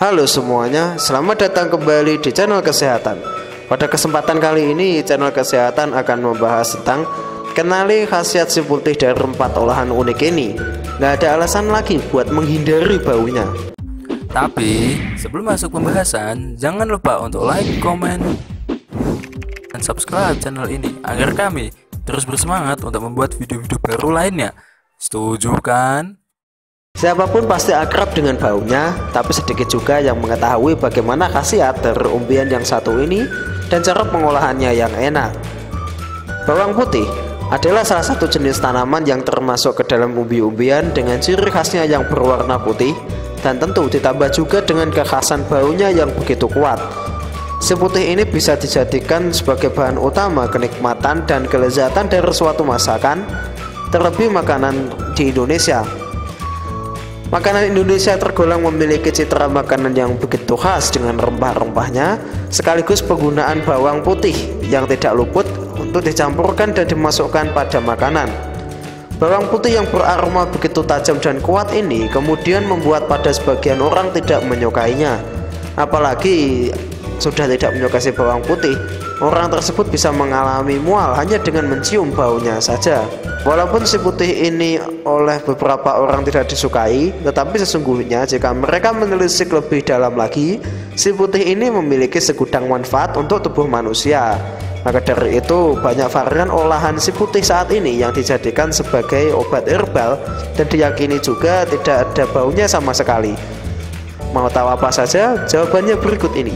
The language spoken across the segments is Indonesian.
Halo semuanya, selamat datang kembali di channel kesehatan. Pada kesempatan kali ini, channel kesehatan akan membahas tentang kenali khasiat si putih dari 4 olahan unik ini. Nggak ada alasan lagi buat menghindari baunya. Tapi sebelum masuk pembahasan, jangan lupa untuk like, komen, dan subscribe channel ini agar kami terus bersemangat untuk membuat video-video baru lainnya. Setuju kan? Siapapun pasti akrab dengan baunya, tapi sedikit juga yang mengetahui bagaimana khasiat dari umbian yang satu ini dan cara pengolahannya yang enak. Bawang putih adalah salah satu jenis tanaman yang termasuk ke dalam umbi-umbian dengan ciri khasnya yang berwarna putih dan tentu ditambah juga dengan kekhasan baunya yang begitu kuat. Si putih ini bisa dijadikan sebagai bahan utama kenikmatan dan kelezatan dari suatu masakan, terlebih makanan di Indonesia. Makanan Indonesia tergolong memiliki citra makanan yang begitu khas dengan rempah-rempahnya, sekaligus penggunaan bawang putih yang tidak luput untuk dicampurkan dan dimasukkan pada makanan. Bawang putih yang beraroma begitu tajam dan kuat ini kemudian membuat pada sebagian orang tidak menyukainya. Apalagi sudah tidak menyukai bawang putih, orang tersebut bisa mengalami mual hanya dengan mencium baunya saja. Walaupun si putih ini oleh beberapa orang tidak disukai, tetapi sesungguhnya jika mereka menelisik lebih dalam lagi, si putih ini memiliki segudang manfaat untuk tubuh manusia. Maka dari itu banyak varian olahan si putih saat ini yang dijadikan sebagai obat herbal dan diyakini juga tidak ada baunya sama sekali. Mau tahu apa saja? Jawabannya berikut ini.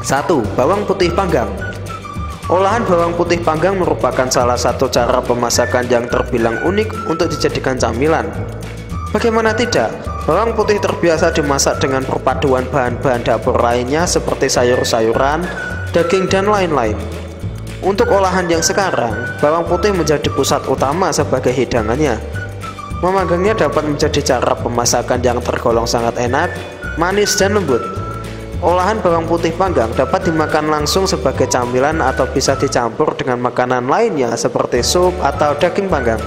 1. Bawang putih panggang. Olahan bawang putih panggang merupakan salah satu cara pemasakan yang terbilang unik untuk dijadikan camilan. Bagaimana tidak, bawang putih terbiasa dimasak dengan perpaduan bahan-bahan dapur lainnya seperti sayur-sayuran, daging, dan lain-lain. Untuk olahan yang sekarang, bawang putih menjadi pusat utama sebagai hidangannya. Memanggangnya dapat menjadi cara pemasakan yang tergolong sangat enak, manis, dan lembut. Olahan bawang putih panggang dapat dimakan langsung sebagai camilan atau bisa dicampur dengan makanan lainnya seperti sup atau daging panggang.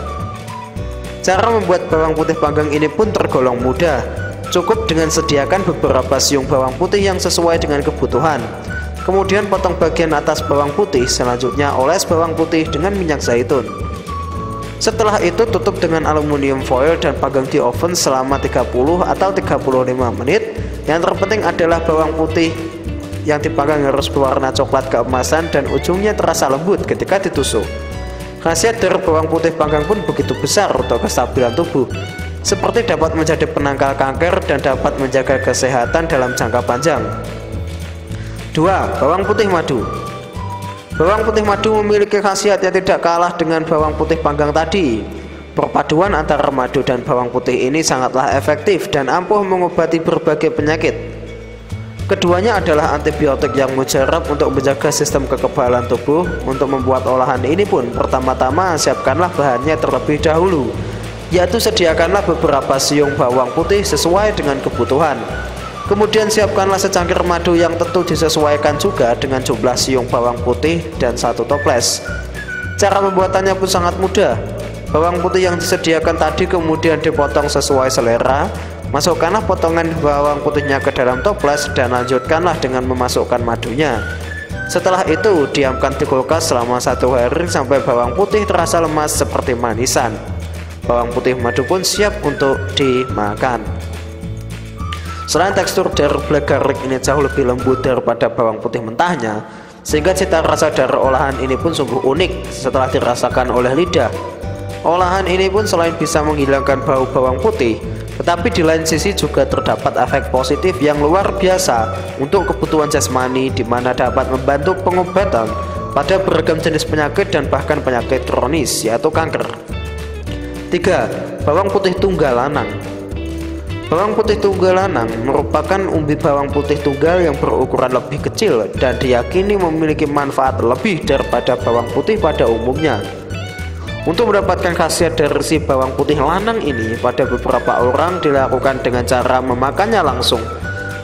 Cara membuat bawang putih panggang ini pun tergolong mudah. Cukup dengan sediakan beberapa siung bawang putih yang sesuai dengan kebutuhan. Kemudian potong bagian atas bawang putih, selanjutnya oles bawang putih dengan minyak zaitun. Setelah itu tutup dengan aluminium foil dan panggang di oven selama 30 atau 35 menit. Yang terpenting adalah bawang putih yang dipanggang harus berwarna coklat keemasan dan ujungnya terasa lembut ketika ditusuk. Khasiat dari bawang putih panggang pun begitu besar untuk kestabilan tubuh, seperti dapat menjadi penangkal kanker dan dapat menjaga kesehatan dalam jangka panjang. 2. Bawang putih madu. Bawang putih madu memiliki khasiat yang tidak kalah dengan bawang putih panggang tadi. Perpaduan antara madu dan bawang putih ini sangatlah efektif dan ampuh mengobati berbagai penyakit. Keduanya adalah antibiotik yang mujarab untuk menjaga sistem kekebalan tubuh. Untuk membuat olahan ini pun, pertama-tama siapkanlah bahannya terlebih dahulu, yaitu sediakanlah beberapa siung bawang putih sesuai dengan kebutuhan. Kemudian siapkanlah secangkir madu yang tentu disesuaikan juga dengan jumlah siung bawang putih dan 1 toples. Cara membuatannya pun sangat mudah. Bawang putih yang disediakan tadi kemudian dipotong sesuai selera. Masukkanlah potongan bawang putihnya ke dalam toples dan lanjutkanlah dengan memasukkan madunya. Setelah itu diamkan di kulkas selama 1 hari sampai bawang putih terasa lemas seperti manisan. Bawang putih madu pun siap untuk dimakan. Selain tekstur dari black garlic ini jauh lebih lembut daripada bawang putih mentahnya, sehingga cita rasa dari olahan ini pun sungguh unik setelah dirasakan oleh lidah. Olahan ini pun selain bisa menghilangkan bau bawang putih, tetapi di lain sisi juga terdapat efek positif yang luar biasa untuk kebutuhan jasmani, di mana dapat membantu pengobatan pada beragam jenis penyakit dan bahkan penyakit kronis yaitu kanker. 3. Bawang putih tunggal lanang. Bawang putih tunggal lanang merupakan umbi bawang putih tunggal yang berukuran lebih kecil dan diyakini memiliki manfaat lebih daripada bawang putih pada umumnya. Untuk mendapatkan khasiat dari si bawang putih lanang ini, pada beberapa orang dilakukan dengan cara memakannya langsung.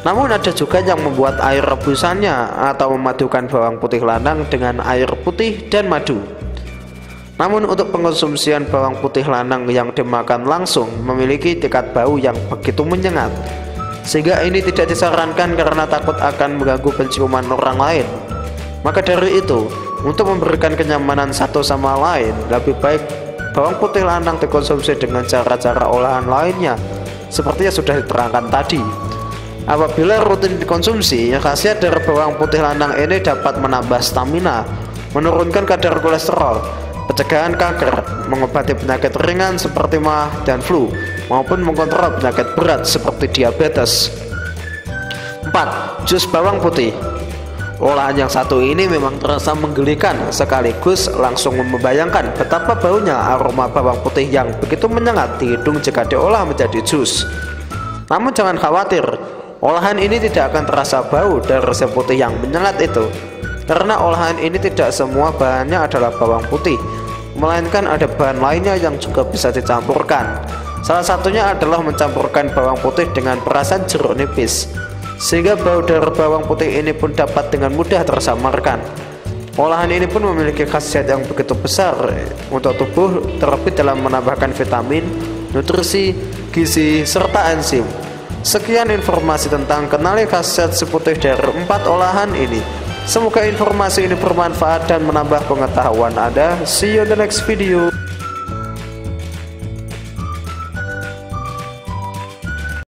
Namun ada juga yang membuat air rebusannya atau memadukan bawang putih lanang dengan air putih dan madu. Namun untuk pengonsumsian bawang putih lanang yang dimakan langsung memiliki tingkat bau yang begitu menyengat. sehingga ini tidak disarankan karena takut akan mengganggu penciuman orang lain. Maka dari itu, untuk memberikan kenyamanan satu sama lain, lebih baik bawang putih lanang dikonsumsi dengan cara-cara olahan lainnya seperti yang sudah diterangkan tadi. Apabila rutin dikonsumsi, khasiat dari bawang putih lanang ini dapat menambah stamina, menurunkan kadar kolesterol, pencegahan kanker, mengobati penyakit ringan seperti mah dan flu, maupun mengontrol penyakit berat seperti diabetes. 4. Jus bawang putih. Olahan yang satu ini memang terasa menggelikan, sekaligus langsung membayangkan betapa baunya aroma bawang putih yang begitu menyengat di hidung jika diolah menjadi jus. Namun jangan khawatir, olahan ini tidak akan terasa bau dari rasa putih yang menyengat itu, karena olahan ini tidak semua bahannya adalah bawang putih, melainkan ada bahan lainnya yang juga bisa dicampurkan. Salah satunya adalah mencampurkan bawang putih dengan perasan jeruk nipis, sehingga bau dari bawang putih ini pun dapat dengan mudah tersamarkan. Olahan ini pun memiliki khasiat yang begitu besar untuk tubuh, terlebih dalam menambahkan vitamin, nutrisi, gizi, serta enzim. Sekian informasi tentang kenali khasiat si putih dari 4 olahan ini. Semoga informasi ini bermanfaat dan menambah pengetahuan Anda. See you in the next video.